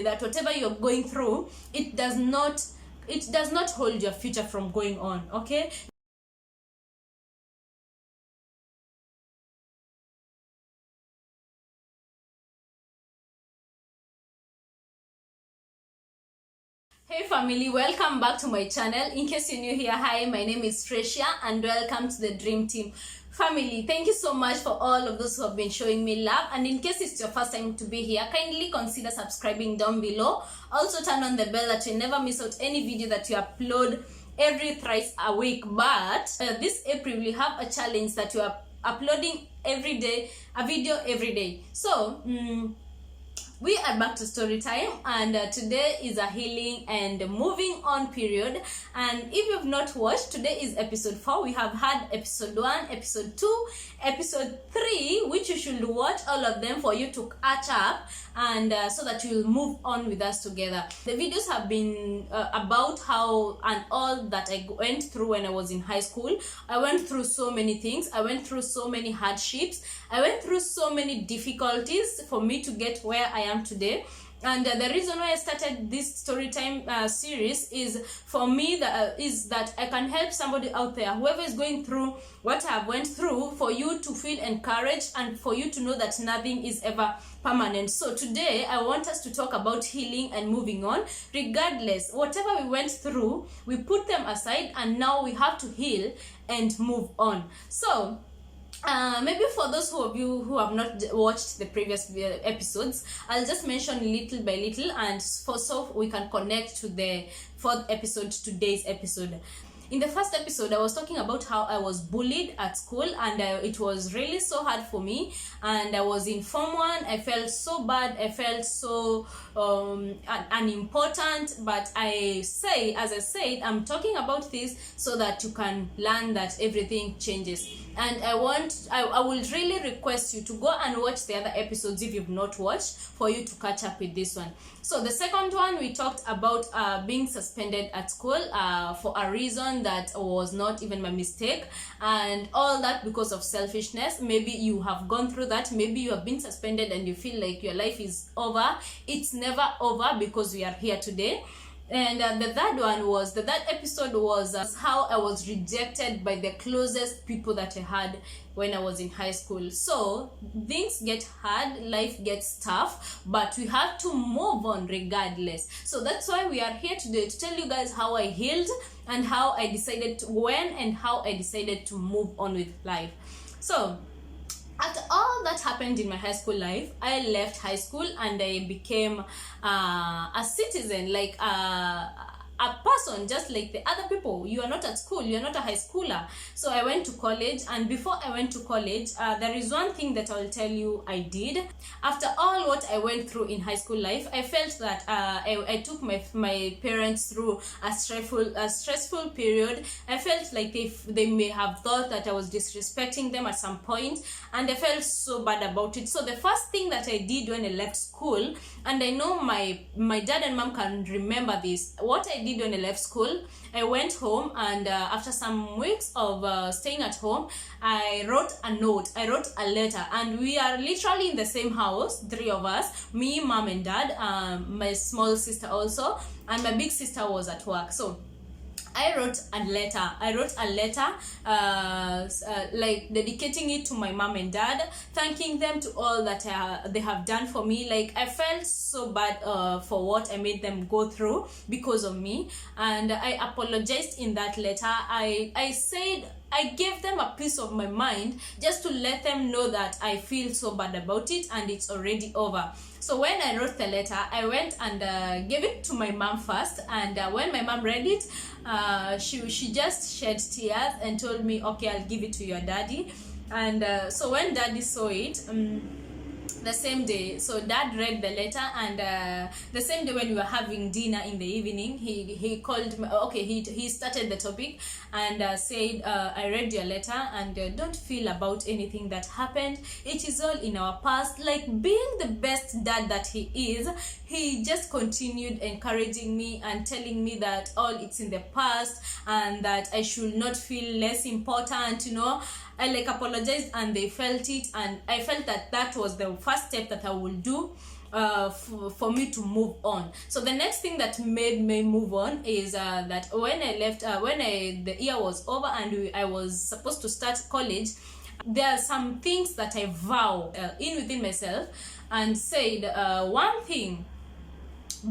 family, that whatever you're going through, it does not hold your future from going on, okay? Hey family, welcome back to my channel. In case you're new here, hi, my name is Frashia and welcome to the Dream Team. Family, thank you so much for all of those who have been showing me love, and in case it's your first time to be here, kindly consider subscribing down below. Also turn on the bell that you never miss out any video that you upload every thrice a week. But this April we have a challenge that you are uploading every day, a video every day. So we are back to story time, and today is a healing and moving on period. And if you've not watched, today is episode 4. We have had episode 1, episode 2, episode 3, which you should watch all of them for you to catch up, and so that you'll move on with us together. The videos have been about how and all that I went through when I was in high school. I went through so many things. I went through so many hardships. I went through so many difficulties for me to get where I am today. And the reason why I started this Storytime series is for me is that I can help somebody out there, whoever is going through what I have went through, for you to feel encouraged and for you to know that nothing is ever permanent. So today I want us to talk about healing and moving on. Regardless, whatever we went through, we put them aside and now we have to heal and move on. So maybe for those of you who have not watched the previous episodes, I'll just mention little by little, and so we can connect to the fourth episode, today's episode. In the first episode, I was talking about how I was bullied at school, and it was really so hard for me. And I was in Form 1. I felt so bad. I felt so unimportant. But as I said, I'm talking about this so that you can learn that everything changes. And I will really request you to go and watch the other episodes if you've not watched, for you to catch up with this one. So the second one, we talked about being suspended at school for a reason that was not even my mistake, and all that because of selfishness. Maybe you have gone through that. Maybe you have been suspended and you feel like your life is over. It's never over, because we are here today. And the third episode was how I was rejected by the closest people that I had when I was in high school. So things get hard, life gets tough, but we have to move on regardless. So that's why we are here today, to tell you guys how I healed and how I decided to move on with life. So after all that happened in my high school life, I left high school and I became a citizen, like a person just like the other people. You are not at school, you are not a high schooler. So I went to college, and before I went to college, there is one thing that I'll tell you I did. After all what I went through in high school life, I felt that I took my parents through a stressful period. I felt like they may have thought that I was disrespecting them at some point, and I felt so bad about it. So the first thing that I did when I left school, and I know my dad and mom can remember this, what I did when I left school, I went home, and after some weeks of staying at home, I wrote a note, I wrote a letter, and we are literally in the same house, 3 of us, me, mom and dad, my small sister also, and my big sister was at work. So I wrote a letter like dedicating it to my mom and dad, thanking them to all that they have done for me. Like, I felt so bad for what I made them go through because of me, and I apologized in that letter. I said I gave them a piece of my mind, just to let them know that I feel so bad about it and it's already over. So when I wrote the letter, I went and gave it to my mom first, and when my mom read it, she just shed tears and told me, okay, I'll give it to your daddy. And so when daddy saw it, the same day, so dad read the letter, and the same day when we were having dinner in the evening, he called me. Okay, he started the topic and said, I read your letter, and don't feel about anything that happened. It is all in our past. Like, being the best dad that he is, he just continued encouraging me and telling me that all it's in the past and that I should not feel less important, you know. I like apologized, and they felt it, and I felt that that was the first step that I would do for me to move on. So the next thing that made me move on is that when I left, the year was over and I was supposed to start college, there are some things that I vow within myself and said, one thing,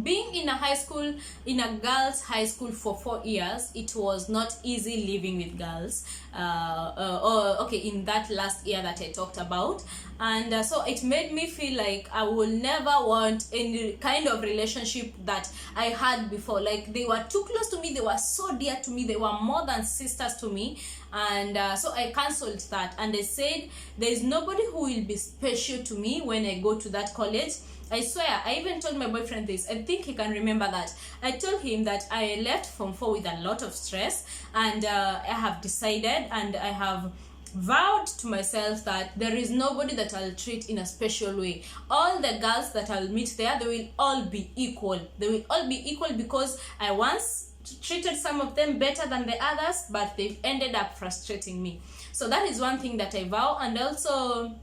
being in a high school, in a girls high school for 4 years, it was not easy living with girls, in that last year that I talked about. And so it made me feel like I will never want any kind of relationship that I had before. Like, they were too close to me, they were so dear to me, they were more than sisters to me. And so I cancelled that, and I said there is nobody who will be special to me when I go to that college. I swear, I even told my boyfriend this. I think he can remember that. I told him that I left Form 4 with a lot of stress, and I have decided and I have vowed to myself that there is nobody that I'll treat in a special way. All the girls that I'll meet there, they will all be equal. They will all be equal because I once treated some of them better than the others, but they've ended up frustrating me. So that is one thing that I vow. And also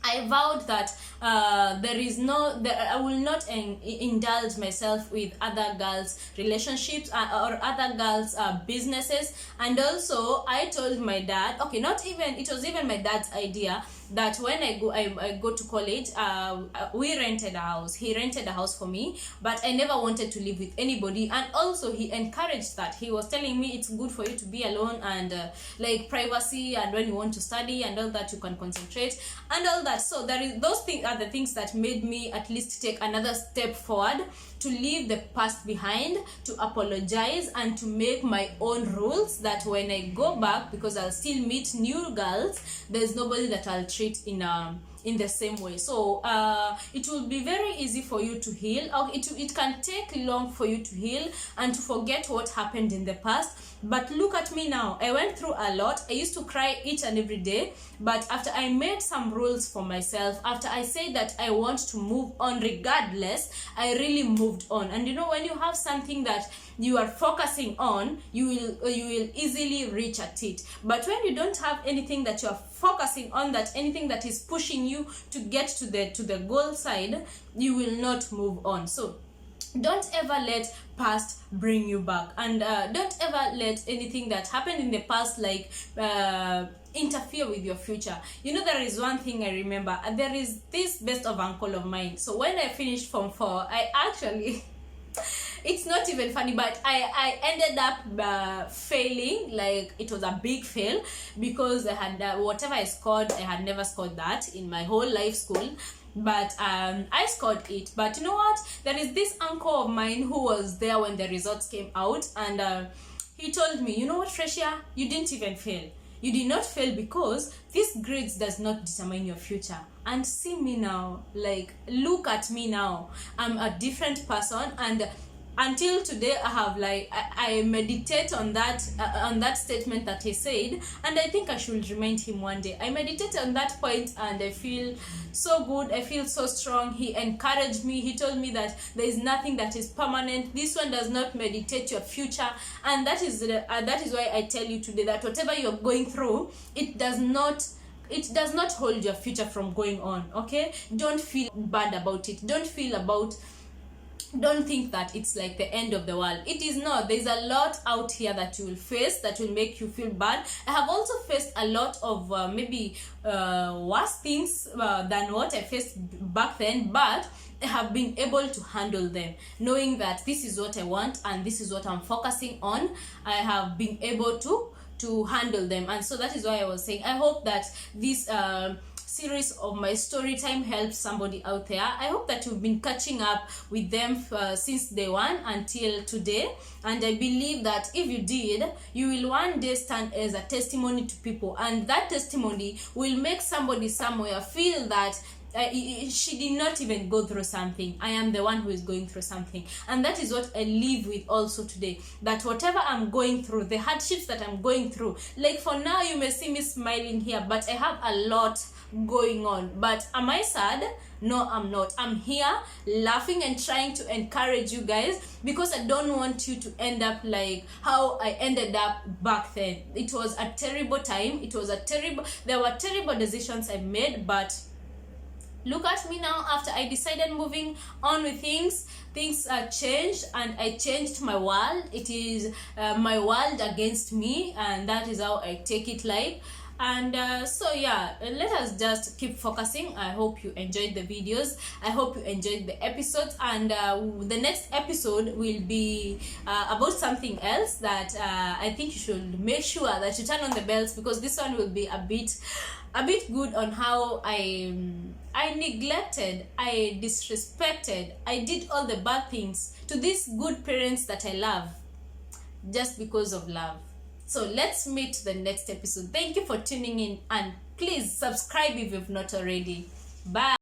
I vowed that I will not indulge myself with other girls' relationships or other girls' businesses. And also, I told my dad, it was even my dad's idea, that when I go to college, we rented a house. He rented a house for me, but I never wanted to live with anybody. And also, he encouraged that. He was telling me it's good for you to be alone, and like privacy, and when you want to study and all that, you can concentrate and all that. So those things are the things that made me at least take another step forward, to leave the past behind, to apologize, and to make my own rules, that when I go back, because I'll still meet new girls, there's nobody that I'll treat in the same way. So it will be very easy for you to heal, or it can take long for you to heal and to forget what happened in the past. But look at me now. I went through a lot. I used to cry each and every day, but after I made some rules for myself, after I said that I want to move on regardless, I really moved on. And when you have something that you are focusing on, you will easily reach at it. But when you don't have anything that you are focusing on, that anything that is pushing you to get to the goal side, you will not move on. So don't ever let past bring you back, and don't ever let anything that happened in the past interfere with your future. There is one thing I remember. There is this best of uncle of mine. So when I finished Form 4, I actually it's not even funny, but I ended up failing. Like, it was a big fail, because I had whatever I scored, I had never scored that in my whole life school. But I scored it. But you know what? There is this uncle of mine who was there when the results came out, and he told me, you know what, Frashia, you didn't even fail. You did not fail because these grades does not determine your future. And see me now, like, look at me now. I'm a different person, and until today I have I meditate on that statement that he said, and I think I should remind him one day. I meditate on that point, and I feel so good, I feel so strong. He encouraged me. He told me that there is nothing that is permanent. This one does not meditate your future, and that is why I tell you today that whatever you're going through, it does not hold your future from going on. Okay, don't feel bad about it. Don't think that it's like the end of the world. It is not. There's a lot out here that you will face that will make you feel bad. I have also faced a lot of maybe worse things than what I faced back then, but I have been able to handle them, knowing that this is what I want and this is what I'm focusing on. I have been able to handle them. And so that is why I was saying, I hope that this series of my story time helps somebody out there. I hope that you've been catching up with them since day one until today, and I believe that if you did, you will one day stand as a testimony to people, and that testimony will make somebody somewhere feel that she did not even go through something. I am the one who is going through something, and that is what I live with also today, that whatever I'm going through, the hardships that I'm going through, like for now you may see me smiling here, but I have a lot going on. But am I sad? No, I'm not. I'm here laughing and trying to encourage you guys, because I don't want you to end up like how I ended up back then. It was a terrible time. There were terrible decisions I made, but look at me now. After I decided moving on with things changed, and I changed my world. It is my world against me, and that is how I take it like. And so yeah, let us just keep focusing. I hope you enjoyed the videos. I hope you enjoyed the episodes, and the next episode will be about something else that I think you should make sure that you turn on the bells, because this one will be a bit good on how I neglected, I disrespected, I did all the bad things to these good parents that I love, just because of love. So let's meet the next episode. Thank you for tuning in, and please subscribe if you've not already. Bye.